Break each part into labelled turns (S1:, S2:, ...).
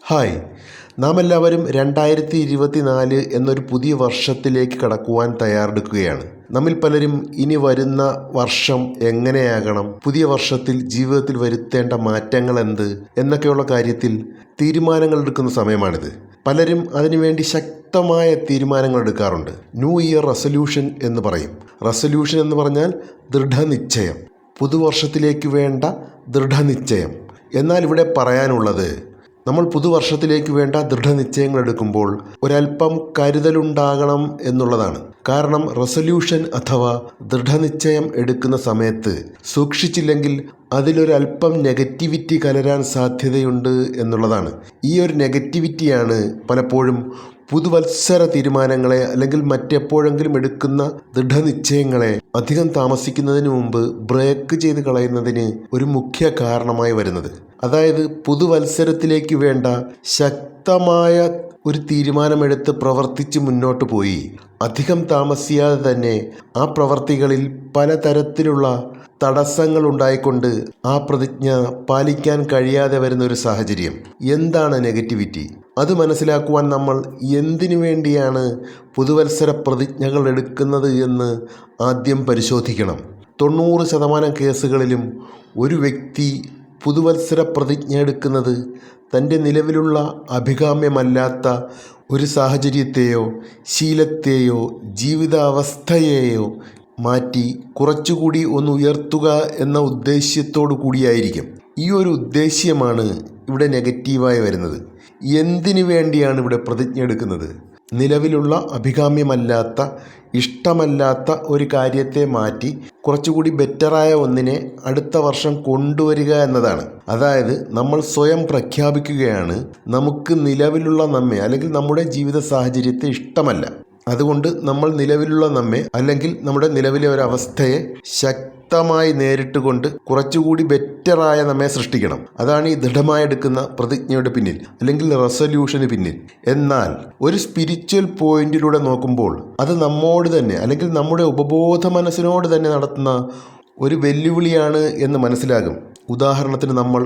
S1: Hi, നാം എല്ലാവരും 2024 എന്നൊരു പുതിയ വർഷത്തിലേക്ക് കടക്കുവാൻ തയ്യാറെടുക്കുകയാണ്. നമ്മിൽ പലരും ഇനി വരുന്ന വർഷം എങ്ങനെയാകണം, പുതിയ വർഷത്തിൽ ജീവിതത്തിൽ വരുത്തേണ്ട മാറ്റങ്ങൾ എന്ത് എന്നൊക്കെയുള്ള കാര്യത്തിൽ തീരുമാനങ്ങൾ എടുക്കുന്ന സമയമാണിത്. പലരും അതിനുവേണ്ടി ശക്തമായ തീരുമാനങ്ങൾ എടുക്കാറുണ്ട്. ന്യൂ ഇയർ റെസൊല്യൂഷൻ എന്ന് പറയും. റെസൊല്യൂഷൻ എന്ന് പറഞ്ഞാൽ ദൃഢനിശ്ചയം, പുതുവർഷത്തിലേക്ക് വേണ്ട ദൃഢനിശ്ചയം. എന്നാൽ ഇവിടെ പറയാനുള്ളത്, നമ്മൾ പുതുവർഷത്തിലേക്ക് വേണ്ട ദൃഢനിശ്ചയങ്ങൾ എടുക്കുമ്പോൾ ഒരല്പം കരുതലുണ്ടാകണം എന്നുള്ളതാണ്. കാരണം റെസൊല്യൂഷൻ അഥവാ ദൃഢനിശ്ചയം എടുക്കുന്ന സമയത്ത് സൂക്ഷിച്ചില്ലെങ്കിൽ അതിലൊരല്പം നെഗറ്റിവിറ്റി കലരാൻ സാധ്യതയുണ്ട് എന്നുള്ളതാണ്. ഈ ഒരു നെഗറ്റിവിറ്റിയാണ് പലപ്പോഴും പുതുവത്സര തീരുമാനങ്ങളെ അല്ലെങ്കിൽ മറ്റെപ്പോഴെങ്കിലും എടുക്കുന്ന ദൃഢനിശ്ചയങ്ങളെ അധികം താമസിക്കുന്നതിന് മുമ്പ് ബ്രേക്ക് ചെയ്ത് കളയുന്നതിന് ഒരു മുഖ്യ കാരണമായി വരുന്നത്. അതായത് പുതുവത്സരത്തിലേക്ക് വേണ്ട ശക്തമായ ഒരു തീരുമാനമെടുത്ത് പ്രവർത്തിച്ച് മുന്നോട്ട് പോയി അധികം താമസിയാതെ തന്നെ ആ പ്രവർത്തികളിൽ പലതരത്തിലുള്ള തടസ്സങ്ങൾ ഉണ്ടായിക്കൊണ്ട് ആ പ്രതിജ്ഞ പാലിക്കാൻ കഴിയാതെ വരുന്ന ഒരു സാഹചര്യം. എന്താണ് നെഗറ്റിവിറ്റി? അത് മനസ്സിലാക്കുവാൻ നമ്മൾ എന്തിനു വേണ്ടിയാണ് പുതുവത്സര പ്രതിജ്ഞകൾ എടുക്കുന്നത് എന്ന് ആദ്യം പരിശോധിക്കണം. 90% കേസുകളിലും ഒരു വ്യക്തി പുതുവത്സര പ്രതിജ്ഞ എടുക്കുന്നത് തൻ്റെ നിലവിലുള്ള അഭികാമ്യമല്ലാത്ത ഒരു സാഹചര്യത്തെയോ ശീലത്തെയോ ജീവിതാവസ്ഥയെയോ മാറ്റി കുറച്ചുകൂടി ഒന്ന് ഉയർത്തുക എന്ന ഉദ്ദേശ്യത്തോടു കൂടിയായിരിക്കും. ഈ ഒരു ഉദ്ദേശ്യമാണ് ഇവിടെ നെഗറ്റീവായി വരുന്നത്. എന്തിനു വേണ്ടിയാണ് ഇവിടെ പ്രതിജ്ഞ എടുക്കുന്നത്? നിലവിലുള്ള അഭികാമ്യമല്ലാത്ത ഇഷ്ടമല്ലാത്ത ഒരു കാര്യത്തെ മാറ്റി കുറച്ചുകൂടി ബെറ്ററായ ഒന്നിനെ അടുത്ത വർഷം കൊണ്ടുവരിക എന്നതാണ്. അതായത് നമ്മൾ സ്വയം പ്രഖ്യാപിക്കുകയാണ്, നമുക്ക് നിലവിലുള്ള നമ്മെ അല്ലെങ്കിൽ നമ്മുടെ ജീവിത സാഹചര്യത്തെ ഇഷ്ടമല്ല. അതുകൊണ്ട് നമ്മൾ നിലവിലുള്ള നമ്മെ അല്ലെങ്കിൽ നമ്മുടെ നിലവിലെ ഒരവസ്ഥയെ ശക്തമായി നേരിട്ടുകൊണ്ട് കുറച്ചുകൂടി ബെറ്ററായ നമ്മെ സൃഷ്ടിക്കണം. അതാണ് ഈ ദൃഢമായെടുക്കുന്ന പ്രതിജ്ഞയുടെ പിന്നിൽ അല്ലെങ്കിൽ റെസൊല്യൂഷന് പിന്നിൽ. എന്നാൽ ഒരു സ്പിരിച്വൽ പോയിന്റിലൂടെ നോക്കുമ്പോൾ അത് നമ്മോട് തന്നെ അല്ലെങ്കിൽ നമ്മുടെ ഉപബോധ മനസ്സിനോട് തന്നെ നടത്തുന്ന ഒരു വെല്ലുവിളിയാണ് എന്ന് മനസ്സിലാകും. ഉദാഹരണത്തിന്, നമ്മൾ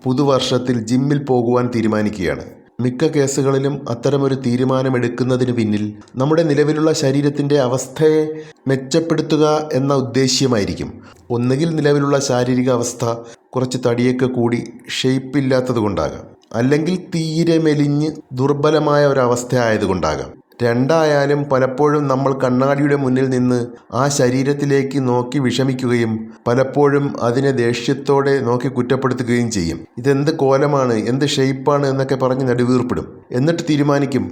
S1: പുതുവർഷത്തിൽ ജിമ്മിൽ പോകുവാൻ തീരുമാനിക്കുകയാണ്. മിക്ക കേസുകളിലും അത്തരമൊരു തീരുമാനമെടുക്കുന്നതിന് പിന്നിൽ നമ്മുടെ നിലവിലുള്ള ശരീരത്തിൻ്റെ അവസ്ഥയെ മെച്ചപ്പെടുത്തുക എന്ന ഉദ്ദേശ്യമായിരിക്കും. ഒന്നുകിൽ നിലവിലുള്ള ശാരീരിക അവസ്ഥ കുറച്ച് തടിയൊക്കെ കൂടി ഷേപ്പില്ലാത്തത് കൊണ്ടാകാം, അല്ലെങ്കിൽ തീരെ മെലിഞ്ഞ് ദുർബലമായ ഒരവസ്ഥ ആയതുകൊണ്ടാകാം. രണ്ടായാലും പലപ്പോഴും നമ്മൾ കണ്ണാടിയുടെ മുന്നിൽ നിന്ന് ആ ശരീരത്തിലേക്ക് നോക്കി വിഷമിക്കുകയും പലപ്പോഴും അതിനെ ദേഷ്യത്തോടെ നോക്കി കുറ്റപ്പെടുത്തുകയും ചെയ്യും. ഇതെന്ത് കോലമാണ്, എന്ത് ഷേപ്പാണ് എന്നൊക്കെ പറഞ്ഞ് നെടുവീർപ്പിടും. എന്നിട്ട് തീരുമാനിക്കും,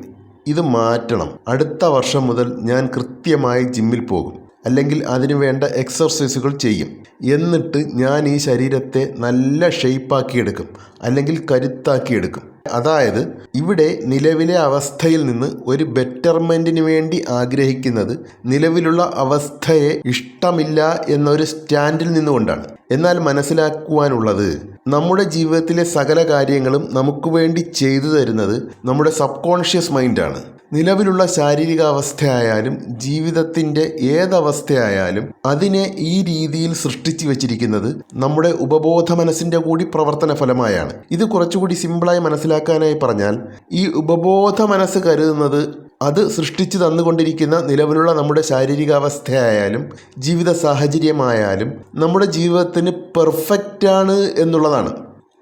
S1: ഇത് മാറ്റണം, അടുത്ത വർഷം മുതൽ ഞാൻ കൃത്യമായി ജിമ്മിൽ പോകും, അല്ലെങ്കിൽ അതിനു വേണ്ട എക്സർസൈസുകൾ ചെയ്യും, എന്നിട്ട് ഞാൻ ഈ ശരീരത്തെ നല്ല ഷേപ്പാക്കിയെടുക്കും അല്ലെങ്കിൽ കരുത്താക്കിയെടുക്കും. അതായത് ഇവിടെ നിലവിലെ അവസ്ഥയിൽ നിന്ന് ഒരു ബെറ്റർമെൻറ്റിന് വേണ്ടി ആഗ്രഹിക്കുന്നത് നിലവിലുള്ള അവസ്ഥയെ ഇഷ്ടമില്ല എന്നൊരു സ്റ്റാൻഡിൽ നിന്നുകൊണ്ടാണ്. എന്നാൽ മനസ്സിലാക്കുവാനുള്ളത്, നമ്മുടെ ജീവിതത്തിലെ സകല കാര്യങ്ങളും നമുക്ക് വേണ്ടി ചെയ്തു തരുന്നത് നമ്മുടെ സബ് കോൺഷ്യസ് മൈൻഡാണ്. നിലവിലുള്ള ശാരീരികാവസ്ഥയായാലും ജീവിതത്തിൻ്റെ ഏതവസ്ഥയായാലും അതിനെ ഈ രീതിയിൽ സൃഷ്ടിച്ചു വച്ചിരിക്കുന്നത് നമ്മുടെ ഉപബോധ മനസ്സിൻ്റെ കൂടി പ്രവർത്തന ഫലമായാണ്. ഇത് കുറച്ചുകൂടി സിമ്പിളായി മനസ്സിലാക്കാനായി പറഞ്ഞാൽ, ഈ ഉപബോധ മനസ്സ് കരുതുന്നത് അത് സൃഷ്ടിച്ചു തന്നുകൊണ്ടിരിക്കുന്ന നിലവിലുള്ള നമ്മുടെ ശാരീരികാവസ്ഥയായാലും ജീവിത സാഹചര്യമായാലും നമ്മുടെ ജീവിതത്തിന് പെർഫെക്റ്റാണ് എന്നുള്ളതാണ്.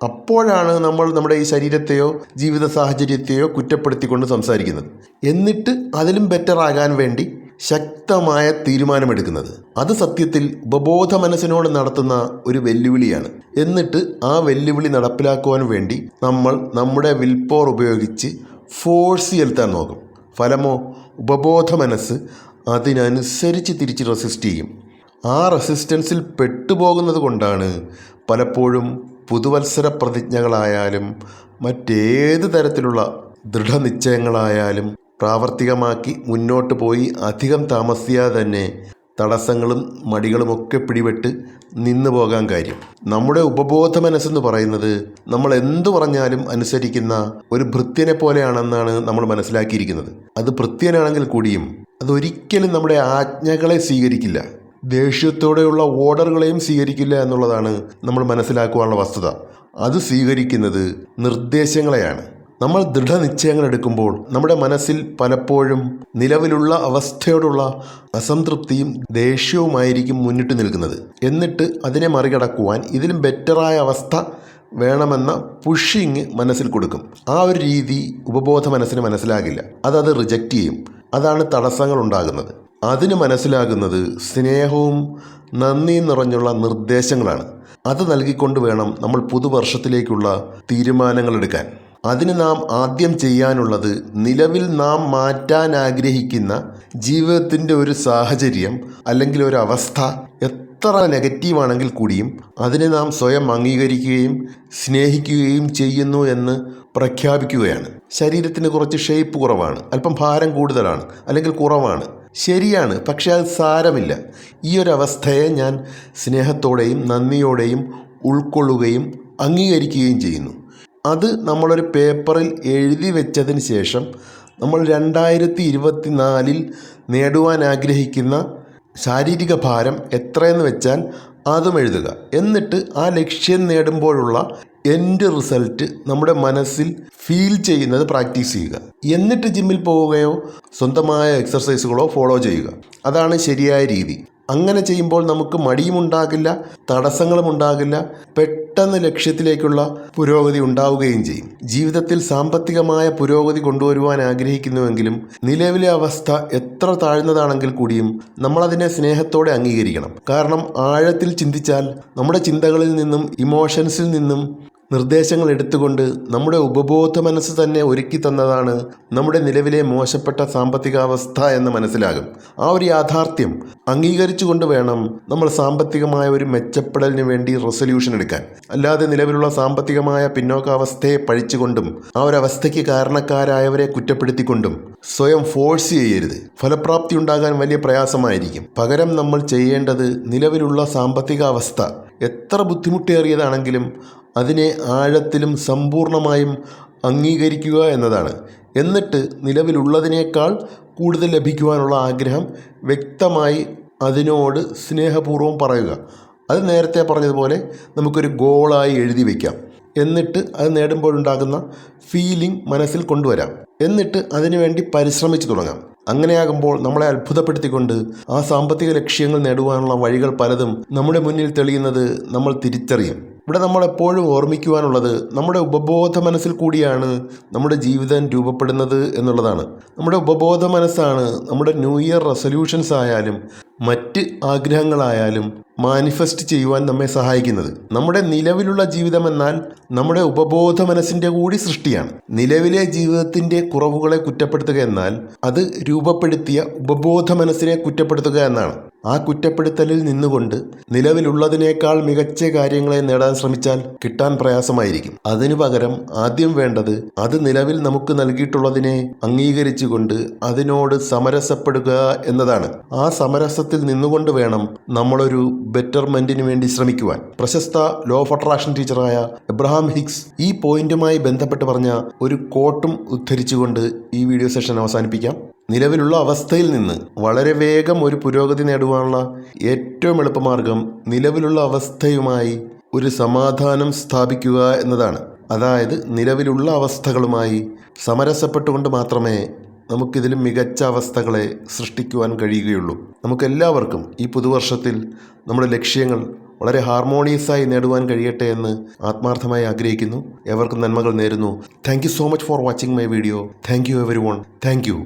S1: അപ്പോഴാണ് നമ്മൾ നമ്മുടെ ഈ ശരീരത്തെയോ ജീവിത സാഹചര്യത്തെയോ കുറ്റപ്പെടുത്തിക്കൊണ്ട് സംസാരിക്കുന്നത്. എന്നിട്ട് അതിലും ബെറ്ററാകാൻ വേണ്ടി ശക്തമായ തീരുമാനമെടുക്കുന്നത്. അത് സത്യത്തിൽ ഉപബോധ മനസ്സിനോട് നടത്തുന്ന ഒരു വെല്ലുവിളിയാണ്. എന്നിട്ട് ആ വെല്ലുവിളി നടപ്പിലാക്കുവാൻ വേണ്ടി നമ്മൾ നമ്മുടെ വിൽ പവർ ഉപയോഗിച്ച് ഫോഴ്സ് ചെലുത്താൻ നോക്കും. ഫലമോ, ഉപബോധ മനസ്സ് അതിനനുസരിച്ച് തിരിച്ച് റെസിസ്റ്റ് ചെയ്യും. ആ റെസിസ്റ്റൻസിൽ പെട്ടുപോകുന്നത് കൊണ്ടാണ് പലപ്പോഴും പുതുവത്സര പ്രതിജ്ഞകളായാലും മറ്റേത് തരത്തിലുള്ള ദൃഢനിശ്ചയങ്ങളായാലും പ്രാവർത്തികമാക്കി മുന്നോട്ട് പോയി അധികം താമസിയാതെ തന്നെ തടസ്സങ്ങളും മടികളുമൊക്കെ പിടിപെട്ട് നിന്നു പോകാൻ കാര്യം. നമ്മുടെ ഉപബോധ മനസ്സെന്ന് പറയുന്നത് നമ്മൾ എന്തു പറഞ്ഞാലും അനുസരിക്കുന്ന ഒരു ഭൃത്യനെ പോലെയാണെന്നാണ് നമ്മൾ മനസ്സിലാക്കിയിരിക്കുന്നത്. അത് ഭൃത്യനാണെങ്കിൽ കൂടിയും അതൊരിക്കലും നമ്മുടെ ആജ്ഞകളെ സ്വീകരിക്കില്ല, ദേഷ്യത്തോടെയുള്ള ഓർഡറുകളെയും സ്വീകരിക്കില്ല എന്നുള്ളതാണ് നമ്മൾ മനസ്സിലാക്കുവാനുള്ള വസ്തുത. അത് സ്വീകരിക്കുന്നത് നിർദ്ദേശങ്ങളെയാണ്. നമ്മൾ ദൃഢനിശ്ചയങ്ങൾ എടുക്കുമ്പോൾ നമ്മുടെ മനസ്സിൽ പലപ്പോഴും നിലവിലുള്ള അവസ്ഥയോടുള്ള അസംതൃപ്തിയും ദേഷ്യവുമായിരിക്കും മുന്നിട്ട് നിൽക്കുന്നത്. എന്നിട്ട് അതിനെ മറികടക്കുവാൻ ഇതിലും ബെറ്ററായ അവസ്ഥ വേണമെന്ന പുഷിങ് മനസ്സിൽ കൊടുക്കും. ആ ഒരു രീതി ഉപബോധ മനസ്സിന് മനസ്സിലാകില്ല. അത് റിജക്റ്റ് ചെയ്യും. അതാണ് തടസ്സങ്ങൾ ഉണ്ടാകുന്നത്. അതിന് മനസ്സിലാകുന്നത് സ്നേഹവും നന്ദിയും നിറഞ്ഞുള്ള നിർദ്ദേശങ്ങളാണ്. അത് നൽകിക്കൊണ്ട് വേണം നമ്മൾ പുതുവർഷത്തിലേക്കുള്ള തീരുമാനങ്ങൾ എടുക്കാൻ. അതിന് നാം ആദ്യം ചെയ്യാനുള്ളത് നിലവിൽ നാം മാറ്റാൻ ആഗ്രഹിക്കുന്ന ജീവിതത്തിൻ്റെ ഒരു സാഹചര്യം അല്ലെങ്കിൽ ഒരു അവസ്ഥ എത്ര നെഗറ്റീവാണെങ്കിൽ കൂടിയും അതിനെ നാം സ്വയം അംഗീകരിക്കുകയും സ്നേഹിക്കുകയും ചെയ്യുന്നു എന്ന് പ്രഖ്യാപിക്കുകയാണ്. ശരീരത്തിന് കുറച്ച് ഷേപ്പ് കുറവാണ്, അല്പം ഭാരം കൂടുതലാണ് അല്ലെങ്കിൽ കുറവാണ്, ശരിയാണ്. പക്ഷേ അത് സാരമില്ല. ഈ ഒരു അവസ്ഥയെ ഞാൻ സ്നേഹത്തോടെയും നന്ദിയോടെയും ഉൾക്കൊള്ളുകയും അംഗീകരിക്കുകയും ചെയ്യുന്നു. അത് നമ്മളൊരു പേപ്പറിൽ എഴുതി വെച്ചതിന് ശേഷം നമ്മൾ 2024 നേടുവാൻ ആഗ്രഹിക്കുന്ന ശാരീരിക ഭാരം എത്രയെന്ന് വെച്ചാൽ അതും എഴുതുക. എന്നിട്ട് ആ ലക്ഷ്യം നേടുമ്പോഴുള്ള എൻഡ് റിസൾട്ട് നമ്മുടെ മനസ്സിൽ ഫീൽ ചെയ്യുന്നത് പ്രാക്ടീസ് ചെയ്യുക. എന്നിട്ട് ജിമ്മിൽ പോവുകയോ സ്വന്തമായ എക്സർസൈസുകളോ ഫോളോ ചെയ്യുക. അതാണ് ശരിയായ രീതി. അങ്ങനെ ചെയ്യുമ്പോൾ നമുക്ക് മടിയും ഉണ്ടാകില്ല, തടസ്സങ്ങളും ഉണ്ടാകില്ല, പെട്ടെന്ന് ലക്ഷ്യത്തിലേക്കുള്ള പുരോഗതി ഉണ്ടാവുകയും ചെയ്യും. ജീവിതത്തിൽ സാമ്പത്തികമായ പുരോഗതി കൊണ്ടുവരുവാൻ ആഗ്രഹിക്കുന്നുവെങ്കിലും നിലവിലെ അവസ്ഥ എത്ര താഴ്ന്നതാണെങ്കിൽ കൂടിയും നമ്മളതിനെ സ്നേഹത്തോടെ അംഗീകരിക്കണം. കാരണം ആഴത്തിൽ ചിന്തിച്ചാൽ നമ്മുടെ ചിന്തകളിൽ നിന്നും ഇമോഷൻസിൽ നിന്നും നിർദ്ദേശങ്ങൾ എടുത്തുകൊണ്ട് നമ്മുടെ ഉപബോധ മനസ്സ് തന്നെ ഒരുക്കി തന്നതാണ് നമ്മുടെ നിലവിലെ മോശപ്പെട്ട സാമ്പത്തികാവസ്ഥ എന്ന് മനസ്സിലാകും. ആ ഒരു യാഥാർത്ഥ്യം അംഗീകരിച്ചുകൊണ്ട് വേണം നമ്മൾ സാമ്പത്തികമായ ഒരു മെച്ചപ്പെടലിന് വേണ്ടി റെസൊല്യൂഷൻ എടുക്കാൻ. അല്ലാതെ നിലവിലുള്ള സാമ്പത്തികമായ പിന്നോക്കാവസ്ഥയെ പഴിച്ചുകൊണ്ടും ആ ഒരു അവസ്ഥയ്ക്ക് കാരണക്കാരായവരെ കുറ്റപ്പെടുത്തിക്കൊണ്ടും സ്വയം ഫോഴ്സ് ചെയ്യരുത്. ഫലപ്രാപ്തി ഉണ്ടാകാൻ വലിയ പ്രയാസമായിരിക്കും. പകരം നമ്മൾ ചെയ്യേണ്ടത് നിലവിലുള്ള സാമ്പത്തികാവസ്ഥ എത്ര ബുദ്ധിമുട്ടേറിയതാണെങ്കിലും അതിനെ ആഴത്തിലും സമ്പൂർണമായും അംഗീകരിക്കുക എന്നതാണ്. എന്നിട്ട് നിലവിലുള്ളതിനേക്കാൾ കൂടുതൽ ലഭിക്കുവാനുള്ള ആഗ്രഹം വ്യക്തമായി അതിനോട് സ്നേഹപൂർവ്വം പറയുക. അത് നേരത്തെ പറഞ്ഞതുപോലെ നമുക്കൊരു ഗോളായി എഴുതി വയ്ക്കാം. എന്നിട്ട് അത് നേടുമ്പോഴുണ്ടാകുന്ന ഫീലിംഗ് മനസ്സിൽ കൊണ്ടുവരാം. എന്നിട്ട് അതിനുവേണ്ടി പരിശ്രമിച്ചു തുടങ്ങാം. അങ്ങനെയാകുമ്പോൾ നമ്മളെ അത്ഭുതപ്പെടുത്തിക്കൊണ്ട് ആ സാമ്പത്തിക ലക്ഷ്യങ്ങൾ നേടുവാനുള്ള വഴികൾ പലതും നമ്മുടെ മുന്നിൽ തെളിയുന്നത് നമ്മൾ തിരിച്ചറിയും. ഇവിടെ നമ്മളെപ്പോഴും ഓർമ്മിക്കുവാനുള്ളത് നമ്മുടെ ഉപബോധ മനസ്സിൽ കൂടിയാണ് നമ്മുടെ ജീവിതം രൂപപ്പെടുന്നത് എന്നുള്ളതാണ്. നമ്മുടെ ഉപബോധ മനസ്സാണ് നമ്മുടെ ന്യൂ ഇയർ റെസൊല്യൂഷൻസ് ആയാലും മറ്റ് ആഗ്രഹങ്ങളായാലും മാനിഫെസ്റ്റ് ചെയ്യുവാൻ നമ്മെ സഹായിക്കുന്നത്. നമ്മുടെ നിലവിലുള്ള ജീവിതം എന്നാൽ നമ്മുടെ ഉപബോധ മനസ്സിൻ്റെ കൂടി സൃഷ്ടിയാണ്. നിലവിലെ ജീവിതത്തിൻ്റെ കുറവുകളെ കുറ്റപ്പെടുത്തുക എന്നാൽ അത് രൂപപ്പെടുത്തിയ ഉപബോധ മനസ്സിനെ കുറ്റപ്പെടുത്തുക എന്നാണ്. ആ കുറ്റപ്പെടുത്തലിൽ നിന്നുകൊണ്ട് നിലവിലുള്ളതിനേക്കാൾ മികച്ച കാര്യങ്ങളെ നേടാൻ ശ്രമിച്ചാൽ കിട്ടാൻ പ്രയാസമായിരിക്കും. അതിനു പകരം ആദ്യം വേണ്ടത് അത് നിലവിൽ നമുക്ക് നൽകിയിട്ടുള്ളതിനെ അംഗീകരിച്ചുകൊണ്ട് അതിനോട് സമരസപ്പെടുക എന്നതാണ്. ആ സമരസത്തിൽ നിന്നുകൊണ്ട് വേണം നമ്മളൊരു ബെറ്റർമെന്റിന് വേണ്ടി ശ്രമിക്കുവാൻ. പ്രശസ്ത ലോ ഓഫ് അട്രാക്ഷൻ ടീച്ചറായ എബ്രഹാം ഹിഗ്സ് ഈ പോയിന്റുമായി ബന്ധപ്പെട്ട് പറഞ്ഞ ഒരു കോട്ടും ഉദ്ധരിച്ചുകൊണ്ട് ഈ വീഡിയോ സെഷൻ അവസാനിപ്പിക്കാം. നിലവിലുള്ള അവസ്ഥയിൽ നിന്ന് വളരെ വേഗം ഒരു പുരോഗതി നേടുവാനുള്ള ഏറ്റവും എളുപ്പമാർഗം നിലവിലുള്ള അവസ്ഥയുമായി ഒരു സമാധാനം സ്ഥാപിക്കുക എന്നതാണ്. അതായത് നിലവിലുള്ള അവസ്ഥകളുമായി സമരസപ്പെട്ടുകൊണ്ട് മാത്രമേ നമുക്കിതിലും മികച്ച അവസ്ഥകളെ സൃഷ്ടിക്കുവാൻ കഴിയുകയുള്ളൂ. നമുക്കെല്ലാവർക്കും ഈ പുതുവർഷത്തിൽ നമ്മുടെ ലക്ഷ്യങ്ങൾ വളരെ ഹാർമോണിയസായി നേടുവാൻ കഴിയട്ടെ എന്ന് ആത്മാർത്ഥമായി ആഗ്രഹിക്കുന്നു. എവർക്കും നന്മകൾ നേരുന്നു. Thank you so much for watching my video. Thank you every one. Thank you.